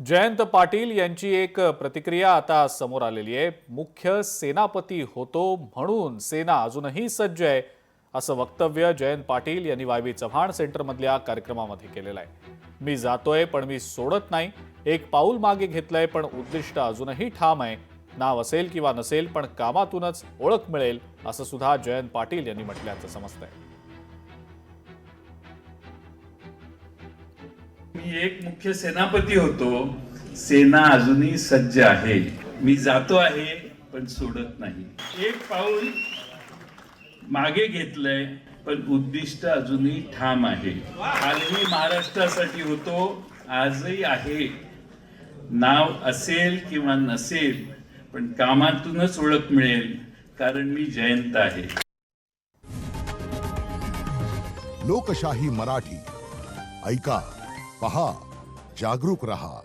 जयंत पाटील यांची एक प्रतिक्रिया आता समोर आलेली आहे। मुख्य सेनापती होतो म्हणून सेना अजूनही सज्ज आहे असं वक्तव्य जयंत पाटील यांनी वायबी चव्हाण सेंटरमधल्या कार्यक्रमामध्ये केलेलं आहे। मी जातोय पण मी सोडत नाही, एक पाऊल मागे घेतलंय पण उद्दिष्ट अजूनही ठाम आहे। नाव असेल किंवा नसेल पण कामातूनच ओळख मिळेल असं सुद्धा जयंत पाटील यांनी म्हटल्याचं समजतंय। मी एक मुख्य सेनापती होतो, सेना अजूनही सज्ज आहे। मी जातो आहे पण सोडत नाही, एक पाऊल मागे घेतलंय पण उद्दिष्ट अजूनही ठाम आहे। कालही महाराष्ट्रासाठी होतो, आजही आहे। नाव असेल किंवा नसेल पण कामातूनच ओळख मिळेल, कारण मी जयंत आहे। लोकशाही मराठी ऐका, पहा, जागरूक रहा।